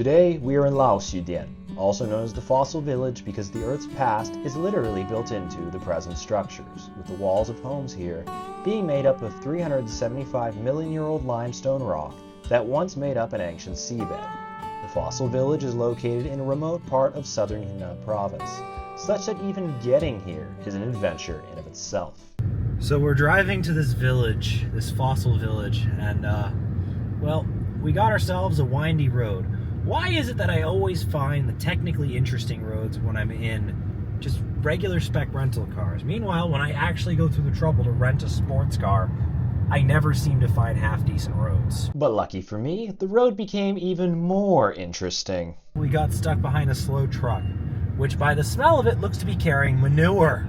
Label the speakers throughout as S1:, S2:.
S1: Today, we are in Laoxudian, also known as the fossil village because the Earth's past is literally built into the present structures, with the walls of homes here being made up of 375-million-year-old limestone rock that once made up an ancient seabed. The fossil village is located in a remote part of southern Yunnan province, such that even getting here is an adventure in of itself.
S2: So we're driving to this village, this fossil village, and well, we got ourselves a windy road. Why is it that I always find the technically interesting roads when I'm in just regular spec rental cars? Meanwhile, when I actually go through the trouble to rent a sports car, I never seem to find half-decent roads.
S1: But lucky for me, the road became even more interesting.
S2: We got stuck behind a slow truck, which by the smell of it looks to be carrying manure.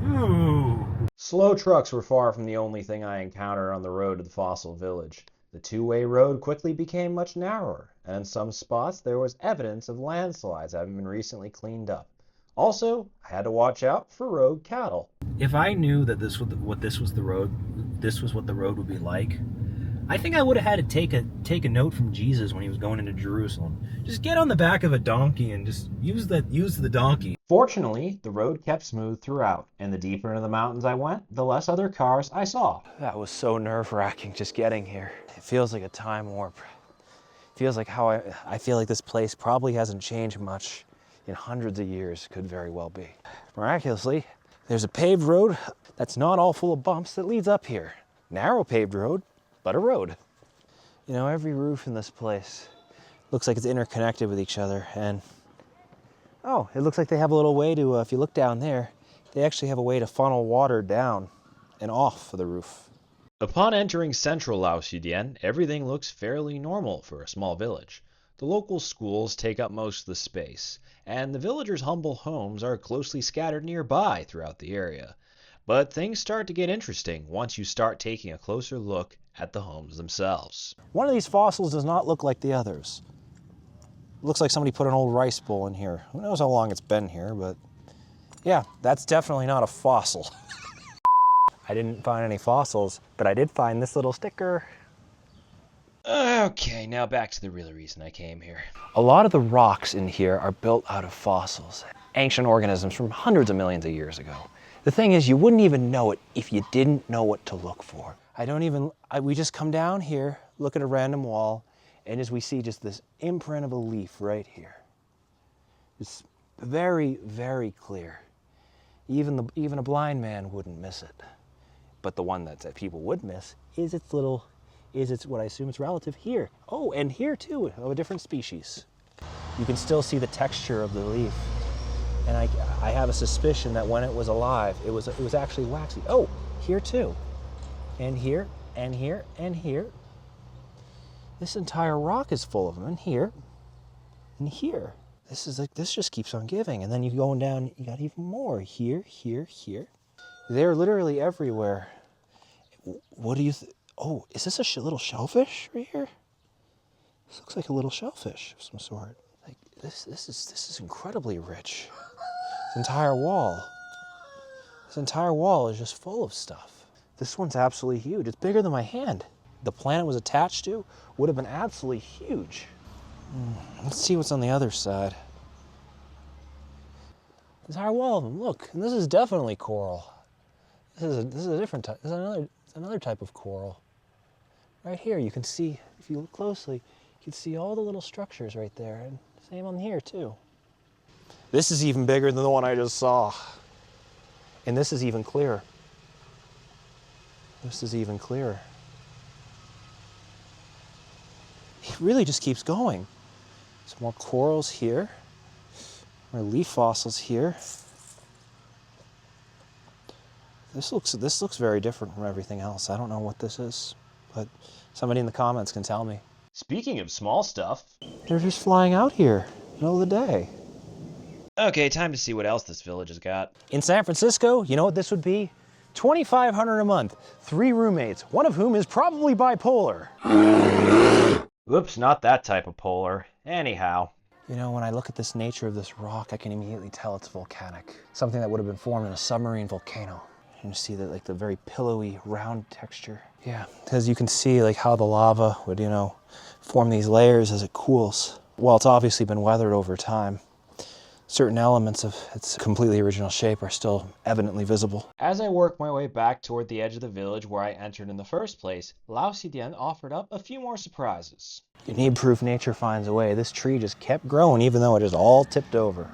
S2: Ooh.
S1: Slow trucks were far from the only thing I encountered on the road to the fossil village. The two-way road quickly became much narrower, and in some spots there was evidence of landslides having been recently cleaned up. Also, I had to watch out for rogue cattle.
S2: If I knew that this was what the road would be like, I think I would have had to take a note from Jesus when he was going into Jerusalem. Just get on the back of a donkey and just use the donkey.
S1: Fortunately, the road kept smooth throughout, and the deeper into the mountains I went, the less other cars I saw.
S3: That was so nerve-wracking just getting here. It feels like a time warp. It feels like how I feel like this place probably hasn't changed much in hundreds of years. Could very well be. Miraculously, there's a paved road that's not all full of bumps that leads up here. Narrow paved road, but a road. You know, every roof in this place looks like it's interconnected with each other, and oh, it looks like they have a little way to, if you look down there, they actually have a way to funnel water down and off of the roof.
S1: Upon entering central Laoxudian, everything looks fairly normal for a small village. The local schools take up most of the space, and the villagers' humble homes are closely scattered nearby throughout the area. But things start to get interesting once you start taking a closer look at the homes themselves.
S3: One of these fossils does not look like the others. Looks like somebody put an old rice bowl in here. Who knows how long it's been here, but yeah, that's definitely not a fossil. I didn't find any fossils, but I did find this little sticker.
S1: Okay, now back to the real reason I came here.
S3: A lot of the rocks in here are built out of fossils, ancient organisms from hundreds of millions of years ago. The thing is, you wouldn't even know it if you didn't know what to look for. We just come down here, look at a random wall, and as we see just this imprint of a leaf right here. It's very, very clear. Even a blind man wouldn't miss it. But the one that people would miss is its what I assume it's relative here. Oh, and here too, of a different species. You can still see the texture of the leaf. And I have a suspicion that when it was alive, it was actually waxy. Oh, here too. And here, and here, and here. This entire rock is full of them, and here, and here. This just keeps on giving, and then you going down, you got even more. Here, here, here. They're literally everywhere. What do you oh, is this a little shellfish right here? This looks like a little shellfish of some sort. Like this is incredibly rich. This entire wall is just full of stuff. This one's absolutely huge. It's bigger than my hand. The plant it was attached to would have been absolutely huge. Let's see what's on the other side. The entire wall of them, look, and this is definitely coral. This is a different type. This is another type of coral. Right here, you can see, if you look closely, you can see all the little structures right there, and same on here too. This is even bigger than the one I just saw. And this is even clearer. This is even clearer. It really just keeps going. Some more corals here, more leaf fossils here. This looks very different from everything else. I don't know what this is, but somebody in the comments can tell me.
S1: Speaking of small stuff,
S3: They're just flying out here, middle of the day.
S1: okay, time to see what else this village has got.
S3: In San Francisco, you know what this would be? $2,500 a month, 3 roommates, one of whom is probably bipolar.
S1: Oops, not that type of polar. Anyhow.
S3: You know, when I look at this nature of this rock, I can immediately tell it's volcanic. Something that would have been formed in a submarine volcano. You see that, like, the very pillowy, round texture. Yeah, because you can see, like, how the lava would, you know, form these layers as it cools. While it's obviously been weathered over time, certain elements of its completely original shape are still evidently visible.
S1: As I worked my way back toward the edge of the village where I entered in the first place, Laoxudian offered up a few more surprises.
S3: You need proof nature finds a way. This tree just kept growing even though it is all tipped over.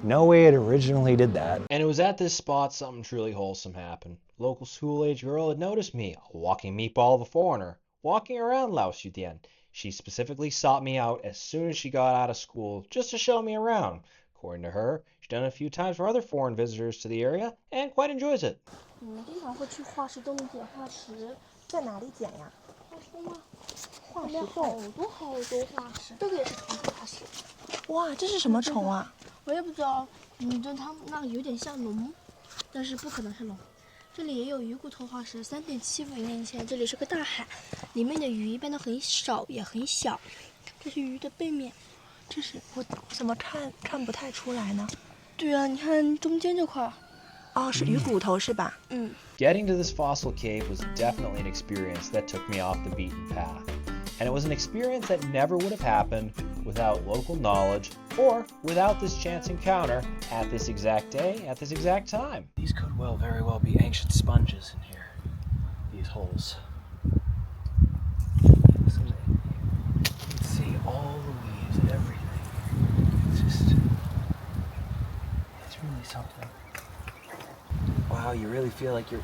S3: No way it originally did that.
S1: And it was at this spot something truly wholesome happened. A local school-age girl had noticed me, a walking meatball of a foreigner, walking around Laoxudian. She specifically sought me out as soon as she got out of school, just to show me around. According to her, she's done it a few times for other foreign visitors to the area and quite enjoys it.
S4: 你们经常会去画室洞里捡化石，在哪里捡呀？化石吗？化石洞，好多化石，这个也是虫子化石。哇，这是什么虫啊？我也不知道，就它那个有点像龙，但是不可能是龙。这里也有鱼骨头化石，3.7万年前，这里是个大海，里面的鱼一般都很少也很小。这是鱼的背面，这是我怎么看不太出来呢？对啊，你看中间这块。 哦，是鱼骨头是吧？嗯。
S1: Getting to this fossil cave was definitely an experience that took me off the beaten path. And it was an experience that never would have happened without local knowledge or without this chance encounter at this exact day, at this exact time.
S3: These could very well be ancient sponges in here, these holes. So you can see all the leaves, everything. It's really something. Wow, you really feel like you're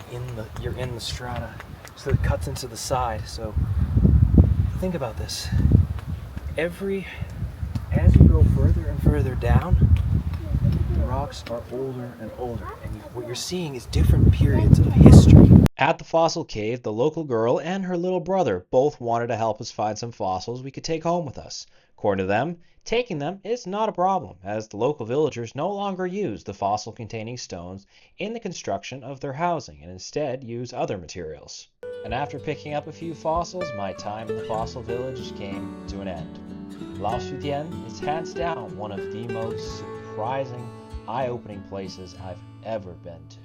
S3: in the strata. So it cuts into the side. So think about this. As you go further and further down, the rocks are older and older, and what you're seeing is different periods of history.
S1: At the fossil cave, the local girl and her little brother both wanted to help us find some fossils we could take home with us. According to them, taking them is not a problem, as the local villagers no longer use the fossil-containing stones in the construction of their housing and instead use other materials. And after picking up a few fossils, my time in the fossil village came to an end. Laoxudian is hands down one of the most surprising, eye-opening places I've ever been to.